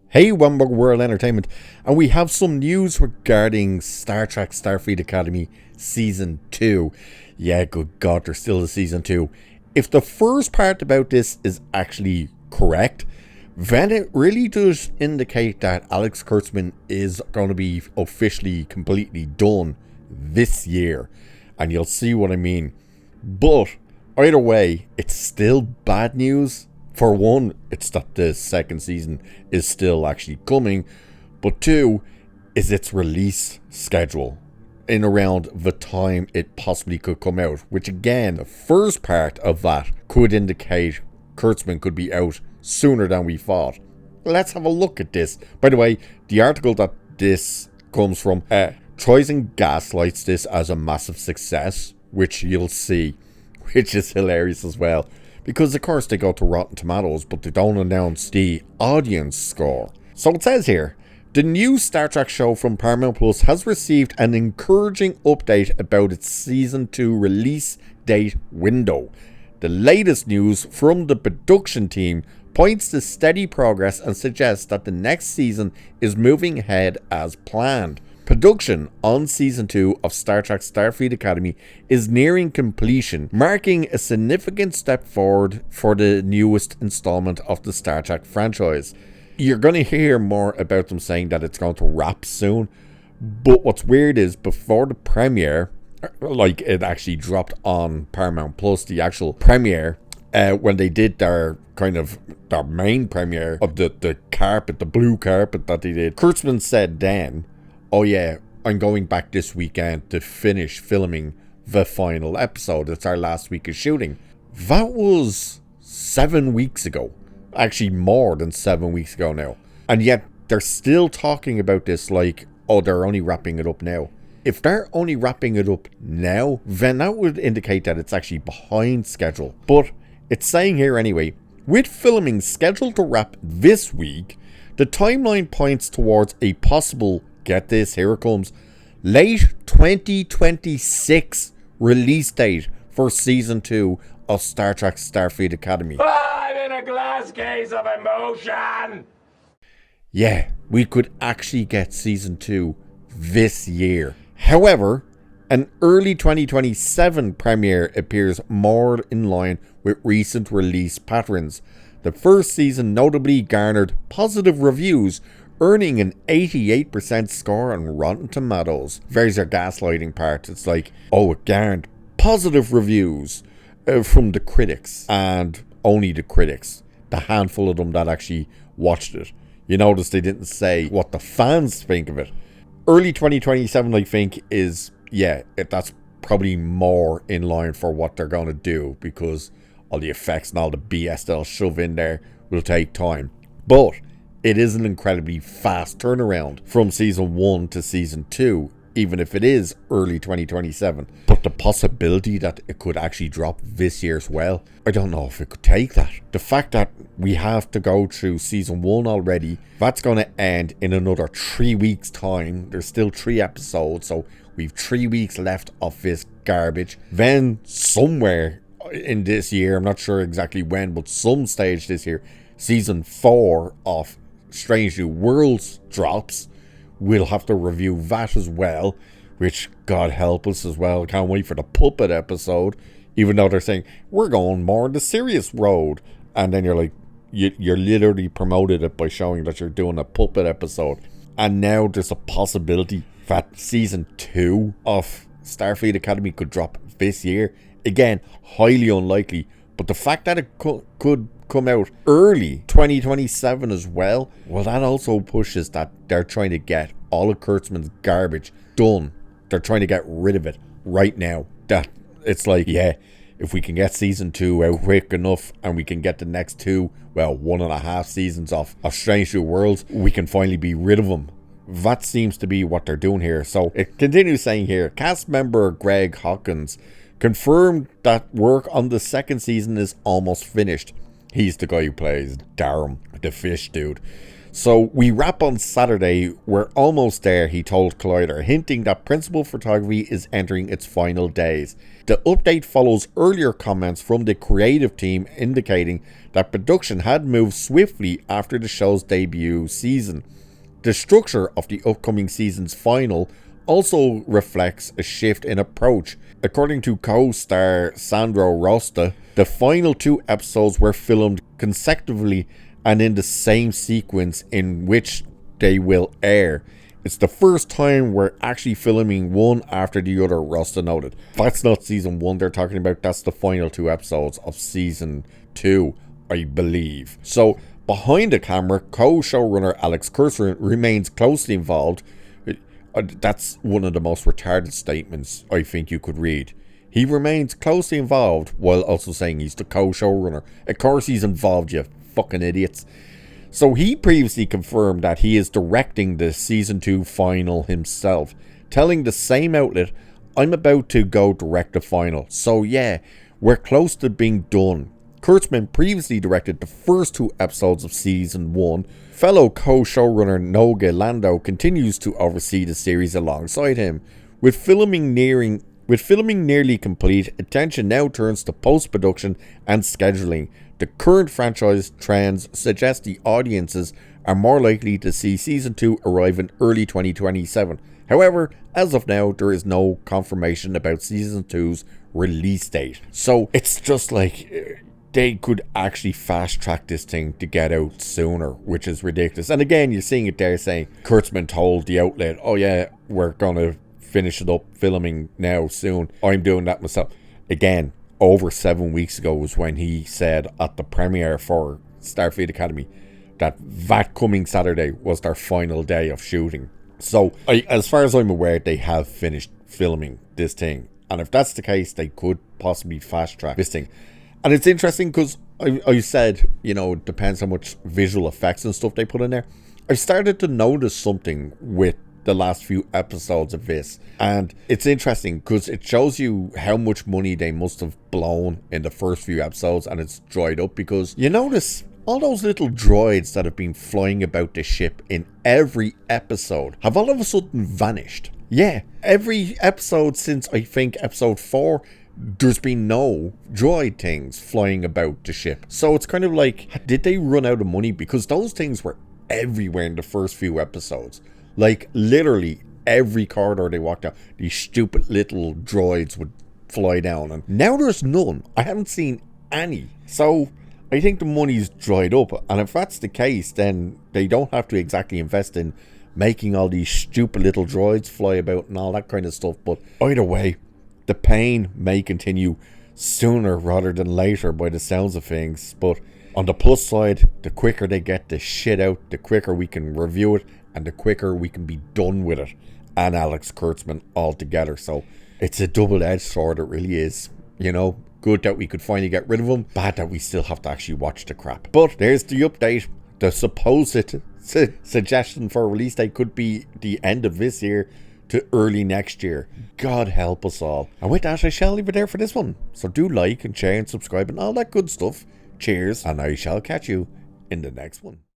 Hey, One World Entertainment, and we have some news regarding Star Trek Starfleet Academy Season 2. Yeah, good God, there's still a Season 2. If the first part about this is actually correct, then it really does indicate that Alex Kurtzman is going to be officially completely done this year. And you'll see what I mean. But either way, it's still bad news. For one, it's that the second season is still actually coming. But two, is its release schedule in around the time it possibly could come out. Which again, the first part of that could indicate Kurtzman could be out sooner than we thought. Let's have a look at this. By the way, the article that this comes from tries and gaslights this as a massive success, which you'll see, which is hilarious as well. Because of course they go to Rotten Tomatoes, but they don't announce the audience score. So it says here, the new Star Trek show from Paramount Plus has received an encouraging update about its Season 2 release date window. The latest news from the production team points to steady progress and suggests that the next season is moving ahead as planned. Production on Season 2 of Star Trek Starfleet Academy is nearing completion, marking a significant step forward for the newest installment of the Star Trek franchise. You're going to hear more about them saying that it's going to wrap soon, but what's weird is before the premiere, like it actually dropped on Paramount Plus, the actual premiere, when they did their main premiere of the carpet, the blue carpet that they did, Kurtzman said then, oh yeah, I'm going back this weekend to finish filming the final episode. It's our last week of shooting. That was 7 weeks ago. Actually, more than 7 weeks ago now. And yet, they're still talking about this like, oh, they're only wrapping it up now. If they're only wrapping it up now, then that would indicate that it's actually behind schedule. But it's saying here anyway, with filming scheduled to wrap this week, the timeline points towards a possible, get this, here it comes, late 2026 release date for Season 2 of Star Trek Starfleet Academy. I'm in a glass case of emotion! Yeah, we could actually get Season 2 this year. However, an early 2027 premiere appears more in line with recent release patterns. The first season notably garnered positive reviews, earning an 88% score on Rotten Tomatoes. There's your gaslighting part. It's like, oh, it garnered positive reviews from the critics, and only the critics. The handful of them that actually watched it. You notice they didn't say what the fans think of it. Early 2027, I think, is, yeah, that's probably more in line for what they're going to do, because all the effects and all the BS they'll shove in there will take time. But it is an incredibly fast turnaround from Season 1 to Season 2, even if it is early 2027. But the possibility that it could actually drop this year as well, I don't know if it could take that. The fact that we have to go through Season 1 already, that's going to end in another 3 weeks' time. There's still 3 episodes, so we've 3 weeks left of this garbage. Then somewhere in this year, I'm not sure exactly when, but some stage this year, Season 4 of Strange New Worlds drops. We'll have to review that as well, which, God help us as well. Can't wait for the puppet episode, even though they're saying we're going more on the serious road, and then you're like, you're literally promoted it by showing that you're doing a puppet episode. And now there's a possibility that Season 2 of Starfleet Academy could drop this year. Again, highly unlikely, but the fact that it could come out early 2027 as well, well, that also pushes that they're trying to get all of Kurtzman's garbage done. They're trying to get rid of it right now. That it's like, yeah, if we can get Season 2 out quick enough, and we can get the next 2, well, 1.5 seasons of Strange New Worlds, we can finally be rid of them. That seems to be what they're doing here. So it continues saying here, cast member Greg Hawkins confirmed that work on the second season is almost finished. He's the guy who plays Darren, the fish dude. So we wrap on Saturday. We're almost there, he told Collider, hinting that principal photography is entering its final days. The update follows earlier comments from the creative team indicating that production had moved swiftly after the show's debut season. The structure of the upcoming season's final also reflects a shift in approach. According to co-star Sandro Rosta, the final 2 episodes were filmed consecutively and in the same sequence in which they will air. It's the first time we're actually filming one after the other, Rosta noted. That's not season 1 they're talking about, that's the final 2 episodes of season 2, I believe. So, behind the camera, co-showrunner Alex Kurtzman remains closely involved. That's one of the most retarded statements I think you could read. He remains closely involved while also saying he's the co-showrunner. Of course he's involved, you fucking idiots. So he previously confirmed that he is directing the season 2 final himself, telling the same outlet, "I'm about to go direct the final. So yeah, we're close to being done." Kurtzman previously directed the first 2 episodes of season 1. Fellow co-showrunner Noga Lando continues to oversee the series alongside him. With filming nearly complete, attention now turns to post-production and scheduling. The current franchise trends suggest the audiences are more likely to see season 2 arrive in early 2027. However, as of now, there is no confirmation about season 2's release date. So it's just like they could actually fast track this thing to get out sooner, which is ridiculous. And again, you're seeing it there saying Kurtzman told the outlet, "Oh yeah, we're gonna finish it up filming now soon. I'm doing that myself." Again, over 7 weeks ago was when he said at the premiere for Starfleet Academy that coming Saturday was their final day of shooting. So, as far as I'm aware, they have finished filming this thing. And if that's the case, they could possibly fast track this thing. And it's interesting because I said, it depends how much visual effects and stuff they put in there. I started to notice something with the last few episodes of this, and it's interesting because it shows you how much money they must have blown in the first few episodes, and it's dried up because you notice all those little droids that have been flying about the ship in every episode have all of a sudden vanished. Yeah, every episode since I think episode 4, there's been no droid things flying about the ship. So it's kind of like, did they run out of money? Because those things were everywhere in the first few episodes. Like, literally every corridor they walked down, these stupid little droids would fly down. And now there's none. I haven't seen any. So I think the money's dried up. And if that's the case, then they don't have to exactly invest in making all these stupid little droids fly about and all that kind of stuff. But either way, the pain may continue sooner rather than later by the sounds of things. But on the plus side, the quicker they get the shit out, the quicker we can review it, and the quicker we can be done with it and Alex Kurtzman altogether. So it's a double-edged sword, it really is. Good that we could finally get rid of him, bad that we still have to actually watch the crap. But there's the update. The supposed suggestion for a release date could be the end of this year to early next year. God help us all. And with that, I shall leave it there for this one. So do like and share and subscribe and all that good stuff. Cheers, and I shall catch you in the next one.